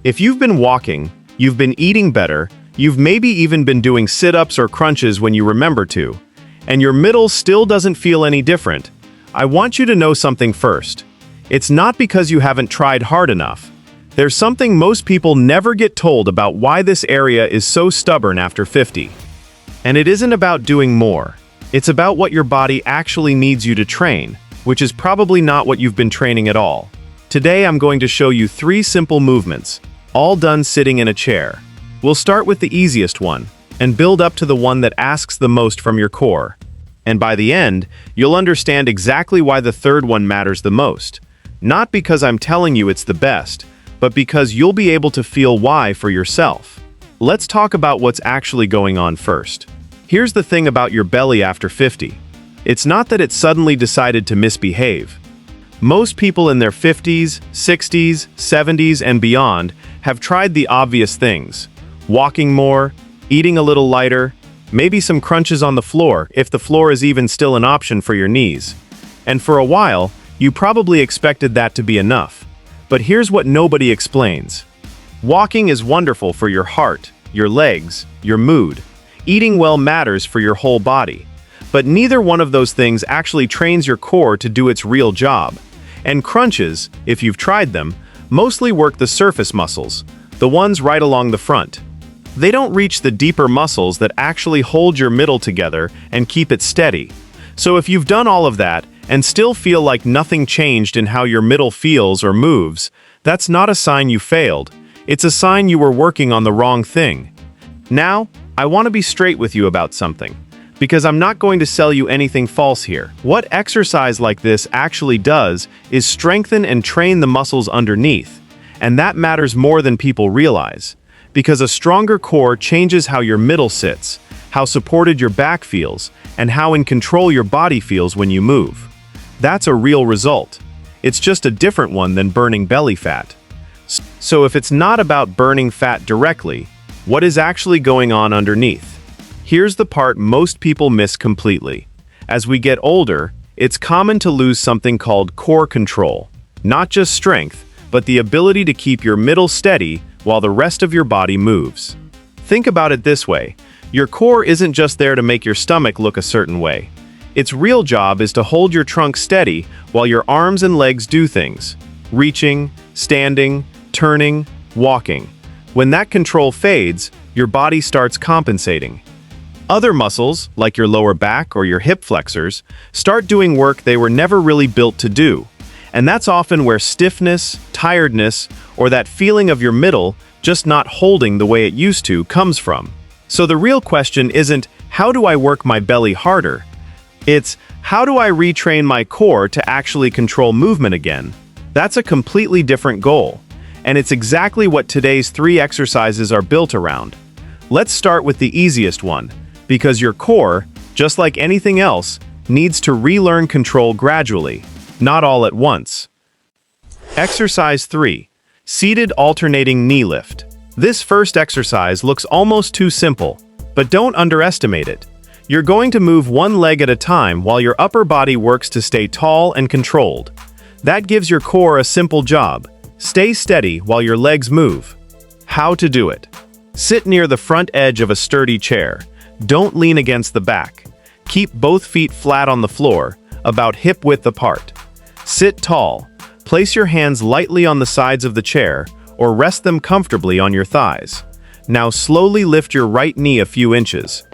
If you've been walking, you've been eating better, you've maybe even been doing sit-ups or crunches when you remember to, and your middle still doesn't feel any different, I want you to know something first. It's not because you haven't tried hard enough. There's something most people never get told about why this area is so stubborn after 50. And it isn't about doing more. It's about what your body actually needs you to train, which is probably not what you've been training at all. Today I'm going to show you 3 simple movements, all done sitting in a chair. We'll start with the easiest one, and build up to the one that asks the most from your core. And by the end, you'll understand exactly why the third one matters the most. Not because I'm telling you it's the best, but because you'll be able to feel why for yourself. Let's talk about what's actually going on first. Here's the thing about your belly after 50. It's not that it suddenly decided to misbehave. Most people in their 50s, 60s, 70s, and beyond have tried the obvious things. Walking more, eating a little lighter, maybe some crunches on the floor if the floor is even still an option for your knees. And for a while, you probably expected that to be enough. But here's what nobody explains. Walking is wonderful for your heart, your legs, your mood. Eating well matters for your whole body. But neither one of those things actually trains your core to do its real job. And crunches, if you've tried them, mostly work the surface muscles, the ones right along the front. They don't reach the deeper muscles that actually hold your middle together and keep it steady. So if you've done all of that and still feel like nothing changed in how your middle feels or moves, that's not a sign you failed. It's a sign you were working on the wrong thing. Now, I want to be straight with you about something, because I'm not going to sell you anything false here. What exercise like this actually does is strengthen and train the muscles underneath, and that matters more than people realize, because a stronger core changes how your middle sits, how supported your back feels, and how in control your body feels when you move. That's a real result. It's just a different one than burning belly fat. So if it's not about burning fat directly, what is actually going on underneath? Here's the part most people miss completely. As we get older, it's common to lose something called core control. Not just strength, but the ability to keep your middle steady while the rest of your body moves. Think about it this way. Your core isn't just there to make your stomach look a certain way. Its real job is to hold your trunk steady while your arms and legs do things. Reaching, standing, turning, walking. When that control fades, your body starts compensating. Other muscles, like your lower back or your hip flexors, start doing work they were never really built to do. And that's often where stiffness, tiredness, or that feeling of your middle just not holding the way it used to comes from. So the real question isn't, how do I work my belly harder? It's, how do I retrain my core to actually control movement again? That's a completely different goal. And it's exactly what today's 3 exercises are built around. Let's start with the easiest one, because your core, just like anything else, needs to relearn control gradually, not all at once. Exercise 3. Seated alternating knee lift. This first exercise looks almost too simple, but don't underestimate it. You're going to move one leg at a time while your upper body works to stay tall and controlled. That gives your core a simple job. Stay steady while your legs move. How to do it. Sit near the front edge of a sturdy chair. Don't lean against the back. Keep both feet flat on the floor, about hip-width apart. Sit tall. Place your hands lightly on the sides of the chair, or rest them comfortably on your thighs. Now slowly lift your right knee a few inches.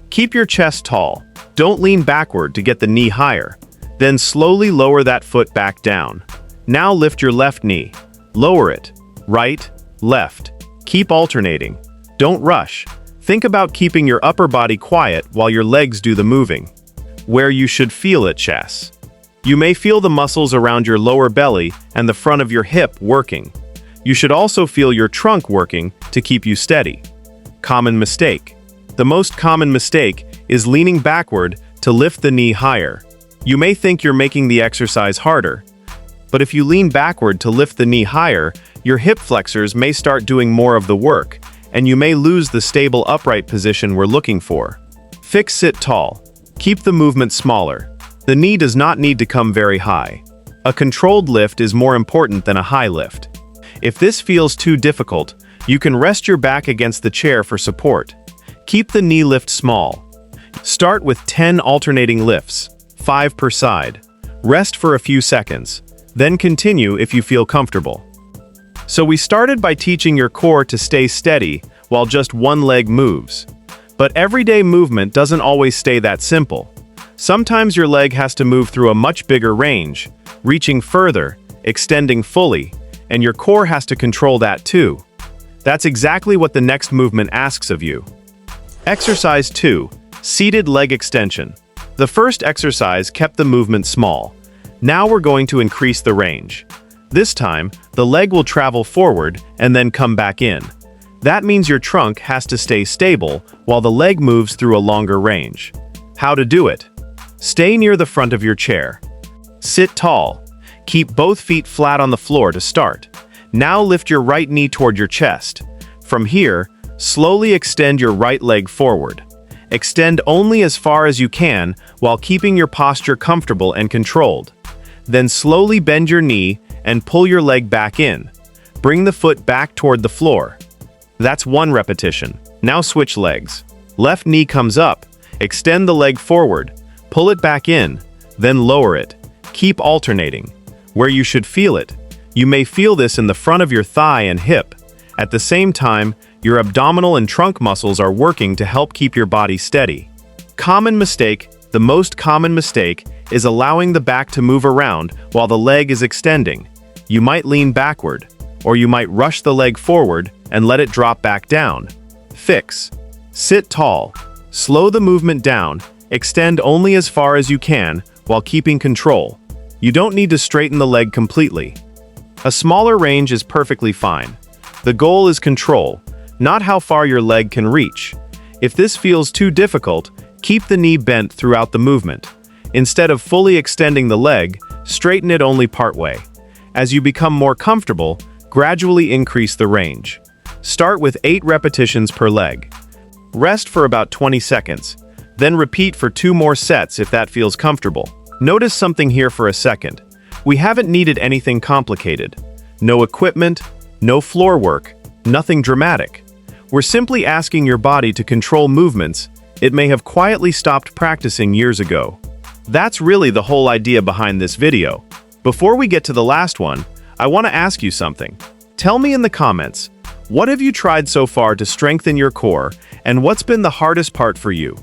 Keep your chest tall. Don't lean backward to get the knee higher. Then slowly lower that foot back down. Now lift your left knee. Lower it. Right, left. Keep alternating. Don't rush. Think about keeping your upper body quiet while your legs do the moving. Where you should feel it, chest. You may feel the muscles around your lower belly and the front of your hip working. You should also feel your trunk working to keep you steady. Common mistake. The most common mistake is leaning backward to lift the knee higher. You may think you're making the exercise harder, but if you lean backward to lift the knee higher, your hip flexors may start doing more of the work, and you may lose the stable upright position we're looking for. Fix sit tall. Keep the movement smaller. The knee does not need to come very high. A controlled lift is more important than a high lift. If this feels too difficult, you can rest your back against the chair for support. Keep the knee lift small. Start with 10 alternating lifts, 5 per side. Rest for a few seconds, then continue if you feel comfortable. So we started by teaching your core to stay steady while just one leg moves. But everyday movement doesn't always stay that simple. Sometimes your leg has to move through a much bigger range, reaching further, extending fully, and your core has to control that too. That's exactly what the next movement asks of you. Exercise 2, seated leg extension. The first exercise kept the movement small. Now we're going to increase the range. This time, the leg will travel forward and then come back in. That means your trunk has to stay stable while the leg moves through a longer range. How to do it? Stay near the front of your chair. Sit tall. Keep both feet flat on the floor to start. Now lift your right knee toward your chest. From here, slowly extend your right leg forward. Extend only as far as you can while keeping your posture comfortable and controlled. Then slowly bend your knee and pull your leg back in. Bring the foot back toward the floor. That's 1 repetition. Now switch legs. Left knee comes up. Extend the leg forward. Pull it back in. Then lower it. Keep alternating. Where you should feel it. You may feel this in the front of your thigh and hip. At the same time, your abdominal and trunk muscles are working to help keep your body steady. The most common mistake is allowing the back to move around while the leg is extending. You might lean backward, or you might rush the leg forward and let it drop back down. Fix. Sit tall. Slow the movement down. Extend only as far as you can while keeping control. You don't need to straighten the leg completely. A smaller range is perfectly fine. The goal is control, not how far your leg can reach. If this feels too difficult, keep the knee bent throughout the movement. Instead of fully extending the leg, straighten it only partway. As you become more comfortable, gradually increase the range. Start with 8 repetitions per leg. Rest for about 20 seconds, then repeat for 2 more sets if that feels comfortable. Notice something here for a second. We haven't needed anything complicated. No equipment, no floor work, nothing dramatic. We're simply asking your body to control movements it may have quietly stopped practicing years ago. That's really the whole idea behind this video. Before we get to the last one, I want to ask you something. Tell me in the comments, what have you tried so far to strengthen your core, and what's been the hardest part for you?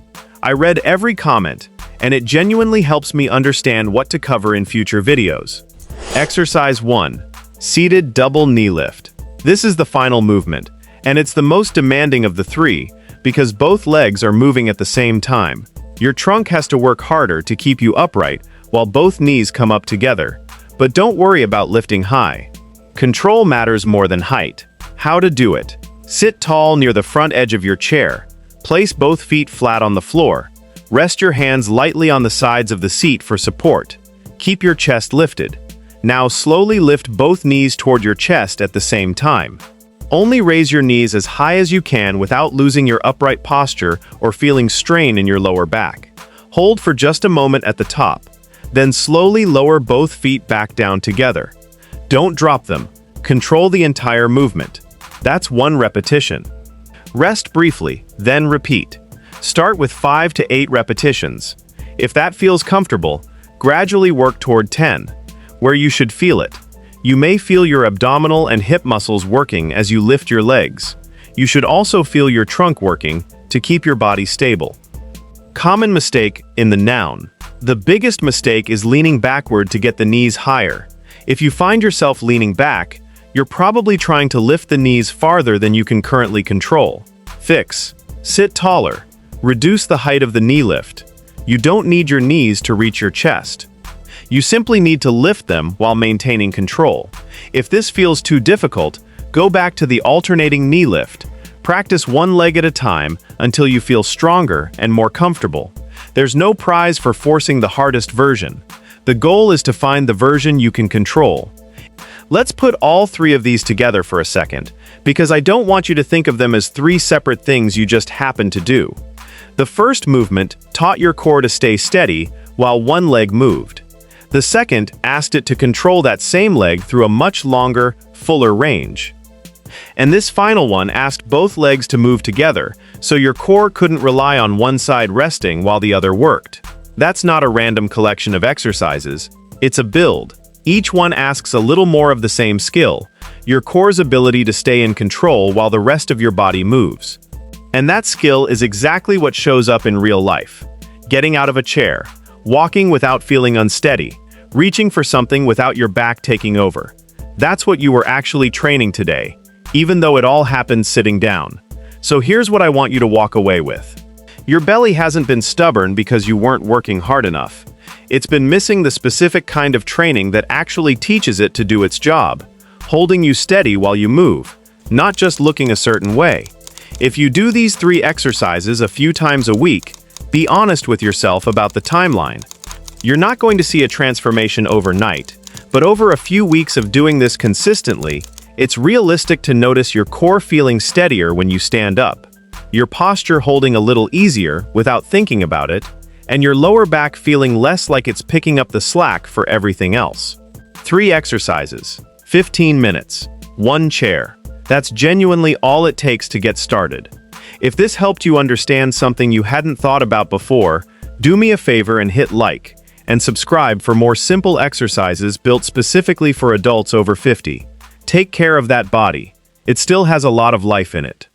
I read every comment, and it genuinely helps me understand what to cover in future videos. Exercise 1. Seated double knee lift. This is the final movement, and it's the most demanding of the 3, because both legs are moving at the same time. Your trunk has to work harder to keep you upright while both knees come up together. But don't worry about lifting high. Control matters more than height. How to do it? Sit tall near the front edge of your chair. Place both feet flat on the floor. Rest your hands lightly on the sides of the seat for support. Keep your chest lifted. Now slowly lift both knees toward your chest at the same time. Only raise your knees as high as you can without losing your upright posture or feeling strain in your lower back. Hold for just a moment at the top. Then slowly lower both feet back down together. Don't drop them. Control the entire movement. That's 1 repetition. Rest briefly, then repeat. Start with 5 to 8 repetitions. If that feels comfortable, gradually work toward 10, where you should feel it. You may feel your abdominal and hip muscles working as you lift your legs. You should also feel your trunk working to keep your body stable. Common mistake in the noun. The biggest mistake is leaning backward to get the knees higher. If you find yourself leaning back, you're probably trying to lift the knees farther than you can currently control. Fix. Sit taller. Reduce the height of the knee lift. You don't need your knees to reach your chest. You simply need to lift them while maintaining control. If this feels too difficult, go back to the alternating knee lift. Practice 1 leg at a time until you feel stronger and more comfortable. There's no prize for forcing the hardest version. The goal is to find the version you can control. Let's put all 3 of these together for a second, because I don't want you to think of them as 3 separate things you just happen to do. The first movement taught your core to stay steady while 1 leg moved. The second asked it to control that same leg through a much longer, fuller range. And this final one asked both legs to move together, so your core couldn't rely on one side resting while the other worked. That's not a random collection of exercises, it's a build. Each one asks a little more of the same skill, your core's ability to stay in control while the rest of your body moves. And that skill is exactly what shows up in real life. Getting out of a chair, walking without feeling unsteady, reaching for something without your back taking over. That's what you were actually training today, even though it all happened sitting down. So here's what I want you to walk away with. Your belly hasn't been stubborn because you weren't working hard enough. It's been missing the specific kind of training that actually teaches it to do its job, holding you steady while you move, not just looking a certain way. If you do these 3 exercises a few times a week, be honest with yourself about the timeline. You're not going to see a transformation overnight, but over a few weeks of doing this consistently, it's realistic to notice your core feeling steadier when you stand up, your posture holding a little easier without thinking about it, and your lower back feeling less like it's picking up the slack for everything else. 3 exercises, 15 minutes, 1 chair. That's genuinely all it takes to get started. If this helped you understand something you hadn't thought about before, do me a favor and hit like, and subscribe for more simple exercises built specifically for adults over 50. Take care of that body. It still has a lot of life in it.